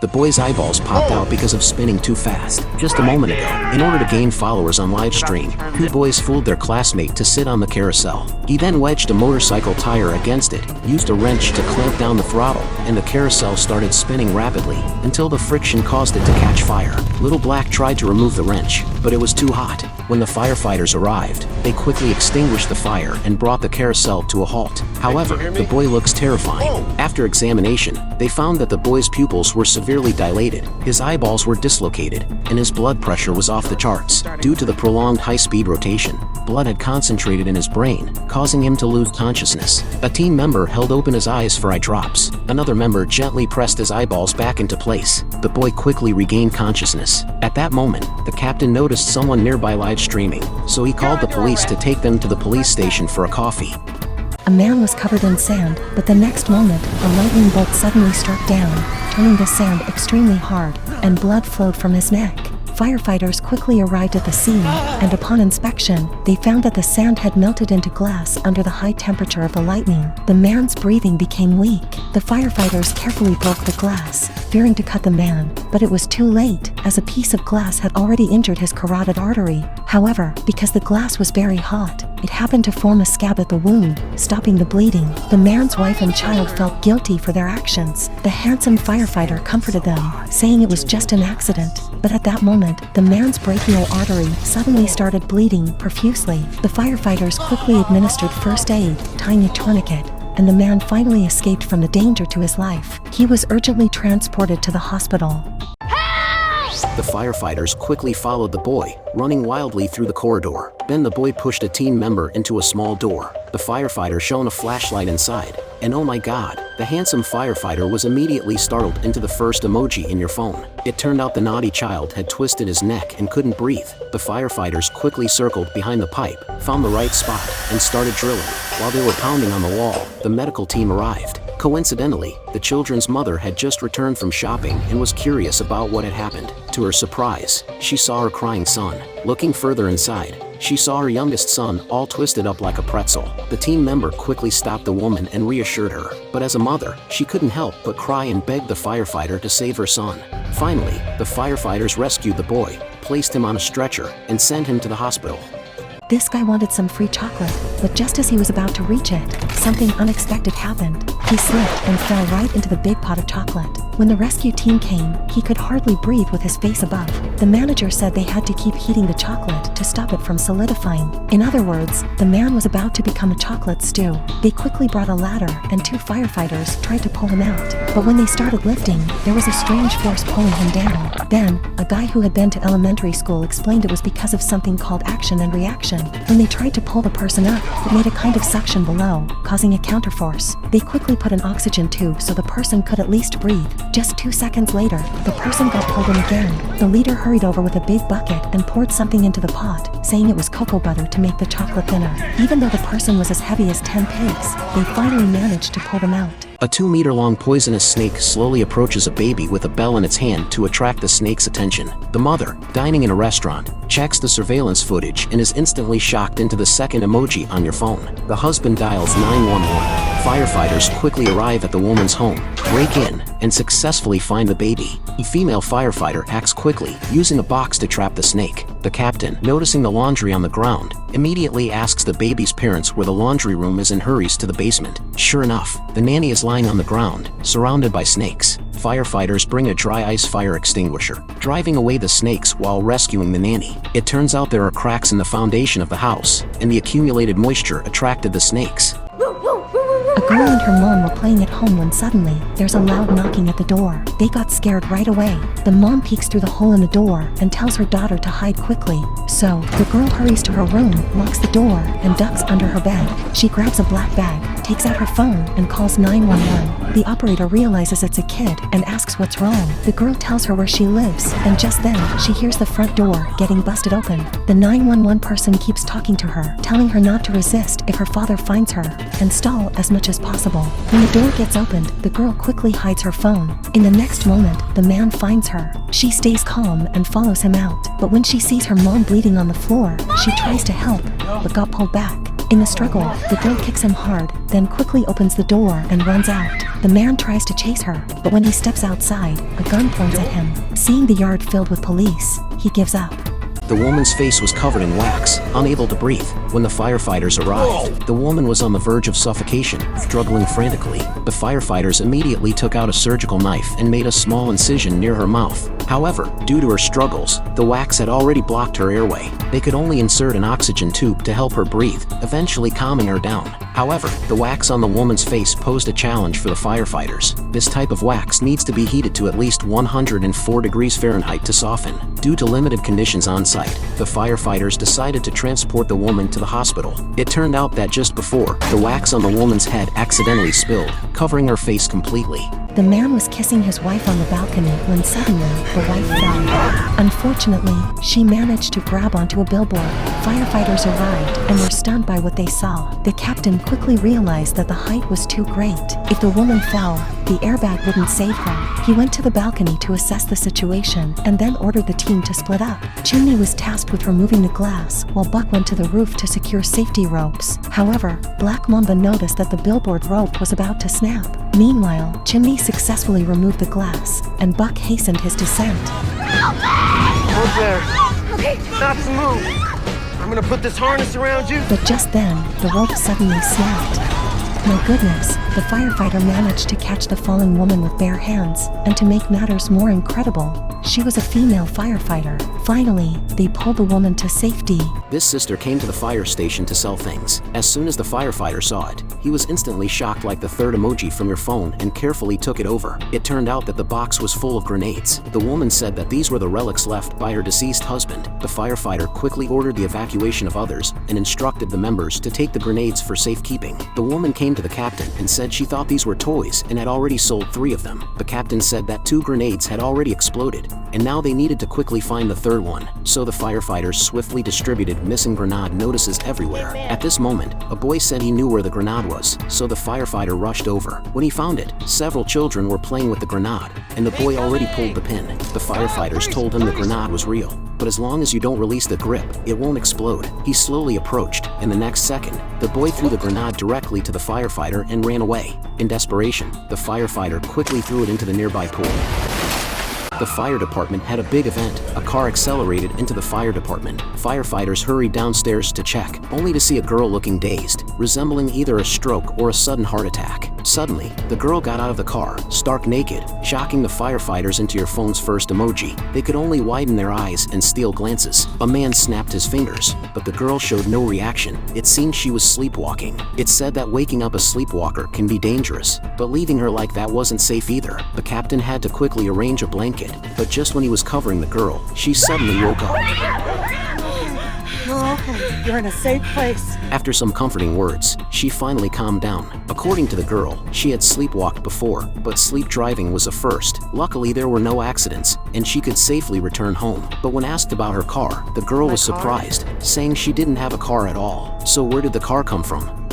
The boy's eyeballs popped out because of spinning too fast. Just a moment ago, in order to gain followers on live stream, two boys fooled their classmate to sit on the carousel. He then wedged a motorcycle tire against it, used a wrench to clamp down the throttle, and the carousel started spinning rapidly until the friction caused it to catch fire. Little Black tried to remove the wrench, but it was too hot. When the firefighters arrived, they quickly extinguished the fire and brought the carousel to a halt. However, the boy looks terrifying. After examination, they found that the boy's pupils were severely dilated, his eyeballs were dislocated, and his blood pressure was off the charts. Due to the prolonged high-speed rotation, blood had concentrated in his brain, causing him to lose consciousness. A team member held open his eyes for eye drops. Another member gently pressed his eyeballs back into place. The boy quickly regained consciousness. At that moment, the captain noticed someone nearby live streaming, so he called the police to take them to the police station for a coffee. A man was covered in sand, but the next moment, a lightning bolt suddenly struck down, turning the sand extremely hard, and blood flowed from his neck. Firefighters quickly arrived at the scene, and upon inspection, they found that the sand had melted into glass under the high temperature of the lightning. The man's breathing became weak. The firefighters carefully broke the glass, fearing to cut the man, but it was too late, as a piece of glass had already injured his carotid artery. However, because the glass was very hot, it happened to form a scab at the wound, stopping the bleeding. The man's wife and child felt guilty for their actions. The handsome firefighter comforted them, saying it was just an accident. But at that moment, the man's brachial artery suddenly started bleeding profusely. The firefighters quickly administered first aid, tying a tourniquet, and the man finally escaped from the danger to his life. He was urgently transported to the hospital. The firefighters quickly followed the boy, running wildly through the corridor. Then the boy pushed a team member into a small door. The firefighter shone a flashlight inside, and oh my god, the handsome firefighter was immediately startled into the first emoji in your phone. It turned out the naughty child had twisted his neck and couldn't breathe. The firefighters quickly circled behind the pipe, found the right spot, and started drilling. While they were pounding on the wall, the medical team arrived. Coincidentally, the children's mother had just returned from shopping and was curious about what had happened. To her surprise, she saw her crying son. Looking further inside, she saw her youngest son all twisted up like a pretzel. The team member quickly stopped the woman and reassured her, but as a mother, she couldn't help but cry and beg the firefighter to save her son. Finally, the firefighters rescued the boy, placed him on a stretcher, and sent him to the hospital. This guy wanted some free chocolate, but just as he was about to reach it, something unexpected happened. He slipped and fell right into the big pot of chocolate. When the rescue team came, he could hardly breathe with his face above. The manager said they had to keep heating the chocolate to stop it from solidifying. In other words, the man was about to become a chocolate stew. They quickly brought a ladder, and two firefighters tried to pull him out. But when they started lifting, there was a strange force pulling him down. Then, a guy who had been to elementary school explained it was because of something called action and reaction. When they tried to pull the person up, it made a kind of suction below, causing a counterforce. They quickly put an oxygen tube so the person could at least breathe. Just 2 seconds later, the person got pulled in again. The leader hurried over with a big bucket and poured something into the pot, saying it was cocoa butter to make the chocolate thinner. Even though the person was as heavy as 10 pigs, they finally managed to pull them out. A 2-meter-long poisonous snake slowly approaches a baby with a bell in its hand to attract the snake's attention. The mother, dining in a restaurant, checks the surveillance footage and is instantly shocked into the second emoji on your phone. The husband dials 911. Firefighters quickly arrive at the woman's home, break in, and successfully find the baby. A female firefighter acts quickly, using a box to trap the snake. The captain, noticing the laundry on the ground, immediately asks the baby's parents where the laundry room is and hurries to the basement. Sure enough, the nanny is lying on the ground, surrounded by snakes. Firefighters bring a dry ice fire extinguisher, driving away the snakes while rescuing the nanny. It turns out there are cracks in the foundation of the house, and the accumulated moisture attracted the snakes. A girl and her mom were playing at home when suddenly, there's a loud knocking at the door. They got scared right away. The mom peeks through the hole in the door and tells her daughter to hide quickly. So, the girl hurries to her room, locks the door, and ducks under her bed. She grabs a black bag, takes out her phone, and calls 911. The operator realizes it's a kid and asks what's wrong. The girl tells her where she lives, and just then, she hears the front door getting busted open. The 911 person keeps talking to her, telling her not to resist if her father finds her, and stall as much as possible. When the door gets opened, the girl quickly hides her phone. In the next moment, the man finds her. She stays calm and follows him out, but when she sees her mom bleeding on the floor, she tries to help, but got pulled back. In the struggle, the girl kicks him hard, then quickly opens the door and runs out. The man tries to chase her, but when he steps outside, a gun points at him. Seeing the yard filled with police, he gives up. The woman's face was covered in wax, unable to breathe. When the firefighters arrived, the woman was on the verge of suffocation, struggling frantically. The firefighters immediately took out a surgical knife and made a small incision near her mouth. However, due to her struggles, the wax had already blocked her airway. They could only insert an oxygen tube to help her breathe, eventually calming her down. However, the wax on the woman's face posed a challenge for the firefighters. This type of wax needs to be heated to at least 104 degrees Fahrenheit to soften. Due to limited conditions on site, the firefighters decided to transport the woman to the hospital. It turned out that just before, the wax on the woman's head accidentally spilled, covering her face completely. The man was kissing his wife on the balcony when suddenly the wife fell. Unfortunately, she managed to grab onto a billboard. Firefighters arrived and were stunned by what they saw. The captain quickly realized that the height was too great. If the woman fell, the airbag wouldn't save her. He went to the balcony to assess the situation and then ordered the team to split up. Chimney was tasked with removing the glass, while Buck went to the roof to secure safety ropes. However, Black Mamba noticed that the billboard rope was about to snap. Meanwhile, Chimney successfully removed the glass, and Buck hastened his descent. Hold there. Okay. Not to move. I'm gonna put this harness around you. But just then, the rope suddenly snapped. My goodness, the firefighter managed to catch the falling woman with bare hands, and to make matters more incredible, she was a female firefighter. Finally, they pulled the woman to safety. This sister came to the fire station to sell things. As soon as the firefighter saw it, he was instantly shocked like the third emoji from your phone and carefully took it over. It turned out that the box was full of grenades. The woman said that these were the relics left by her deceased husband. The firefighter quickly ordered the evacuation of others and instructed the members to take the grenades for safekeeping. The woman came to the captain and said she thought these were toys and had already sold 3 of them. The captain said that 2 grenades had already exploded, and now they needed to quickly find the third one. So the firefighters swiftly distributed missing grenade notices everywhere. At this moment, a boy said he knew where the grenade was, so the firefighter rushed over. When he found it, several children were playing with the grenade, and the boy already pulled the pin. The firefighters told him the grenade was real, but as long as you don't release the grip, it won't explode. He slowly approached, and the next second, the boy threw the grenade directly to the firefighter and ran away. In desperation, the firefighter quickly threw it into the nearby pool. The fire department had a big event. A car accelerated into the fire department. Firefighters hurried downstairs to check, only to see a girl looking dazed, resembling either a stroke or a sudden heart attack. Suddenly, the girl got out of the car, stark naked, shocking the firefighters into your phone's first emoji. They could only widen their eyes and steal glances. A man snapped his fingers, but the girl showed no reaction. It seemed she was sleepwalking. It said that waking up a sleepwalker can be dangerous, but leaving her like that wasn't safe either. The captain had to quickly arrange a blanket, but just when he was covering the girl, she suddenly woke up. You're okay. You're in a safe place. After some comforting words, she finally calmed down. According to the girl, she had sleepwalked before, but sleep driving was a first. Luckily, there were no accidents, and she could safely return home. But when asked about her car, the girl was surprised, saying she didn't have a car at all. So where did the car come from?